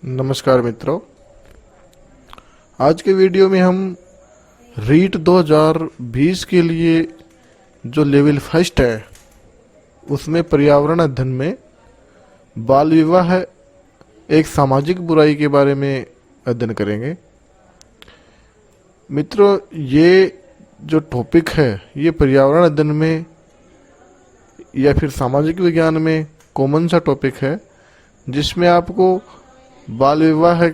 नमस्कार मित्रों, आज के वीडियो में हम रीट 2020 के लिए जो लेवल फर्स्ट है उसमें पर्यावरण अध्ययन में बाल विवाह एक सामाजिक बुराई के बारे में अध्ययन करेंगे। मित्रों, ये जो टॉपिक है ये पर्यावरण अध्ययन में या फिर सामाजिक विज्ञान में कॉमन सा टॉपिक है जिसमें आपको बाल विवाह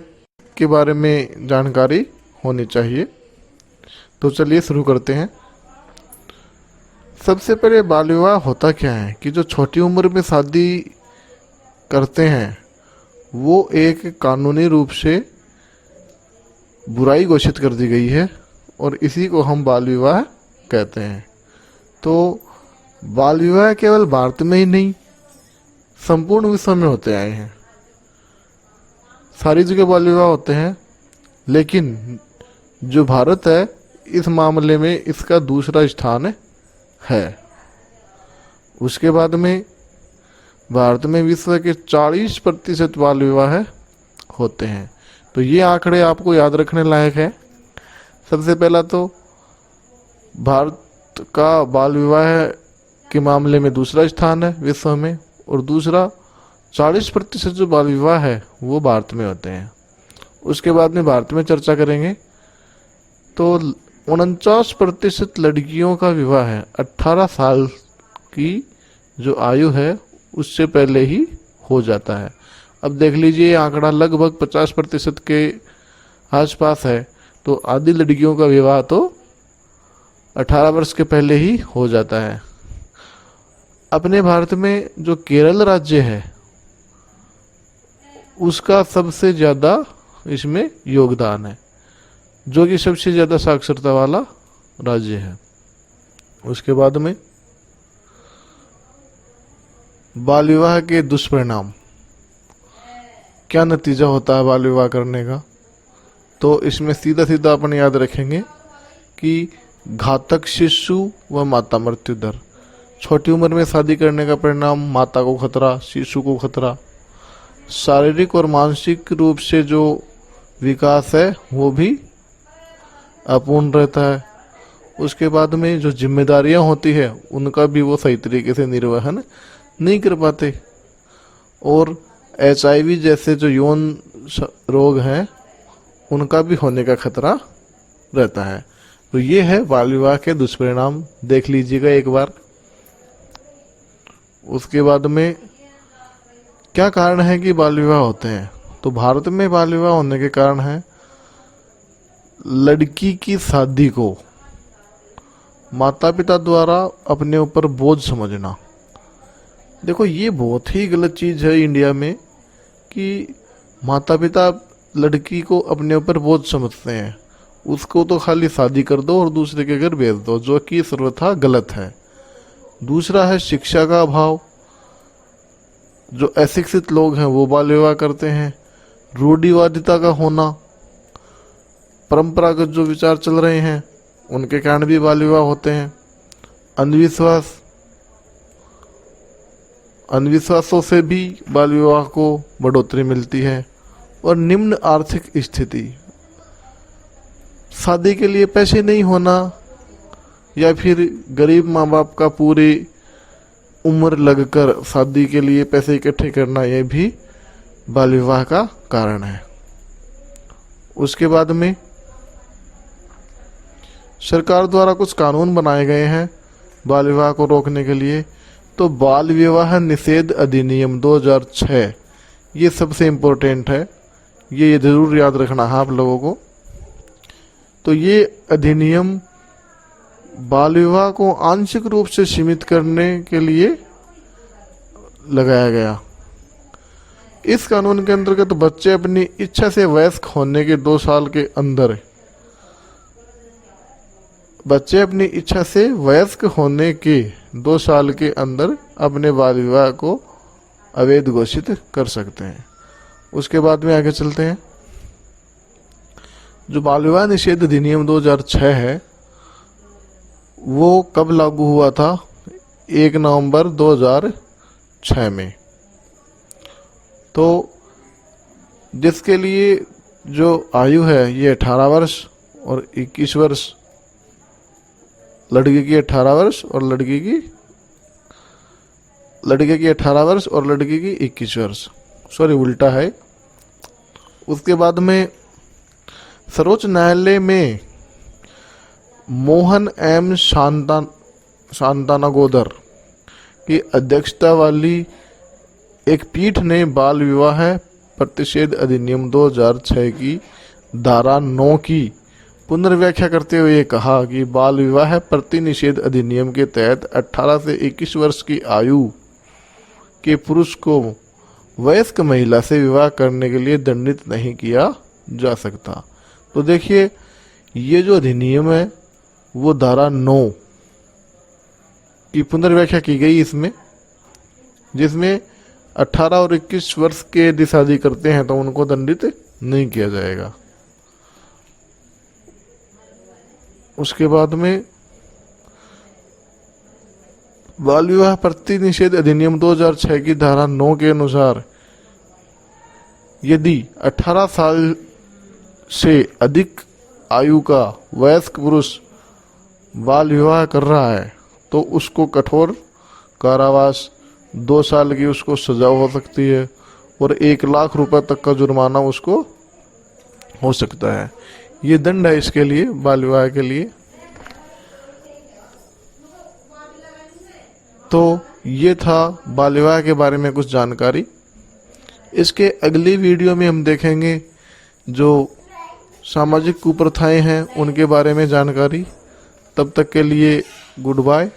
के बारे में जानकारी होनी चाहिए। तो चलिए शुरू करते हैं। सबसे पहले बाल विवाह होता क्या है कि जो छोटी उम्र में शादी करते हैं वो एक कानूनी रूप से बुराई घोषित कर दी गई है और इसी को हम बाल विवाह कहते हैं। तो बाल विवाह केवल भारत में ही नहीं, संपूर्ण विश्व में होते आए हैं। सारी जगह बाल विवाह होते हैं, लेकिन जो भारत है इस मामले में इसका दूसरा स्थान है। उसके बाद में भारत में विश्व के 40% बाल विवाह होते हैं। तो ये आंकड़े आपको याद रखने लायक है। सबसे पहला तो भारत का बाल विवाह के मामले में दूसरा स्थान है विश्व में, और दूसरा 40% जो बाल विवाह है वो भारत में होते हैं। उसके बाद में भारत में चर्चा करेंगे तो 49% लड़कियों का विवाह है 18 साल की जो आयु है उससे पहले ही हो जाता है। अब देख लीजिए, ये आंकड़ा लगभग 50% के आसपास है। तो आधी लड़कियों का विवाह तो 18 वर्ष के पहले ही हो जाता है। अपने भारत में जो केरल राज्य है उसका सबसे ज़्यादा इसमें योगदान है, जो कि सबसे ज़्यादा साक्षरता वाला राज्य है। उसके बाद में बाल विवाह के दुष्परिणाम, क्या नतीजा होता है बाल विवाह करने का। तो इसमें सीधा सीधा अपन याद रखेंगे कि घातक शिशु व माता मृत्यु दर। छोटी उम्र में शादी करने का परिणाम माता को खतरा, शिशु को खतरा। शारीरिक और मानसिक रूप से जो विकास है वो भी अपूर्ण रहता है। उसके बाद में जो जिम्मेदारियां होती है उनका भी वो सही तरीके से निर्वहन नहीं कर पाते। और HIV जैसे जो यौन रोग हैं उनका भी होने का खतरा रहता है। तो ये है बाल विवाह के दुष्परिणाम, देख लीजिएगा एक बार। उसके बाद में क्या कारण है कि बाल विवाह होते हैं। तो भारत में बाल विवाह होने के कारण है लड़की की शादी को माता पिता द्वारा अपने ऊपर बोझ समझना। देखो, ये बहुत ही गलत चीज़ है इंडिया में कि माता पिता लड़की को अपने ऊपर बोझ समझते हैं। उसको तो खाली शादी कर दो और दूसरे के घर भेज दो, जो कि सर्वथा गलत है। दूसरा है शिक्षा का अभाव। जो अशिक्षित लोग हैं वो बाल विवाह करते हैं। रूढ़िवादिता का होना, परंपरागत जो विचार चल रहे हैं उनके कारण भी बाल विवाह होते हैं। अंधविश्वासों से भी बाल विवाह को बढ़ोतरी मिलती है। और निम्न आर्थिक स्थिति, शादी के लिए पैसे नहीं होना या फिर गरीब माँ बाप का पूरी उम्र लगकर शादी के लिए पैसे इकट्ठे करना, यह भी बाल विवाह का कारण है। उसके बाद में सरकार द्वारा कुछ कानून बनाए गए हैं बाल विवाह को रोकने के लिए। तो बाल विवाह निषेध अधिनियम 2006 ये सबसे इम्पोर्टेंट है, ये जरूर याद रखना है आप लोगों को। तो ये अधिनियम बाल विवाह को आंशिक रूप से सीमित करने के लिए लगाया गया। इस कानून के अंतर्गत बच्चे अपनी इच्छा से वयस्क होने के 2 साल के अंदर अपने बाल विवाह को अवैध घोषित कर सकते हैं। उसके बाद में आगे चलते हैं। जो बाल विवाह निषेध अधिनियम 2006 है वो कब लागू हुआ था? 1 नवंबर 2006 में। तो जिसके लिए जो आयु है ये 18 वर्ष और 21 वर्ष, लड़के की 18 वर्ष और लड़के की 18 वर्ष और लड़के की 21 वर्ष, सॉरी उल्टा है। उसके बाद में सर्वोच्च न्यायालय में मोहन एम शांतानागोदर की अध्यक्षता वाली एक पीठ ने बाल विवाह प्रतिषेध अधिनियम 2006 की धारा 9 की पुनर्व्याख्या करते हुए कहा कि बाल विवाह प्रतिनिषेध अधिनियम के तहत 18 से 21 वर्ष की आयु के पुरुष को वयस्क महिला से विवाह करने के लिए दंडित नहीं किया जा सकता। तो देखिए ये जो अधिनियम है वो धारा 9 की पुनर्व्याख्या की गई इसमें, जिसमें 18 और 21 वर्ष के यदि शादी करते हैं तो उनको दंडित नहीं किया जाएगा। उसके बाद में बाल विवाह प्रतिनिषेध अधिनियम 2006 की धारा 9 के अनुसार यदि 18 साल से अधिक आयु का वयस्क पुरुष बाल विवाह कर रहा है तो उसको कठोर कारावास, 2 साल की उसको सजा हो सकती है और 1 लाख रुपए तक का जुर्माना उसको हो सकता है। ये दंड है इसके लिए, बाल विवाह के लिए। तो ये था बाल विवाह के बारे में कुछ जानकारी। इसके अगली वीडियो में हम देखेंगे जो सामाजिक कुप्रथाएं हैं उनके बारे में जानकारी। तब तक के लिए गुड बाय।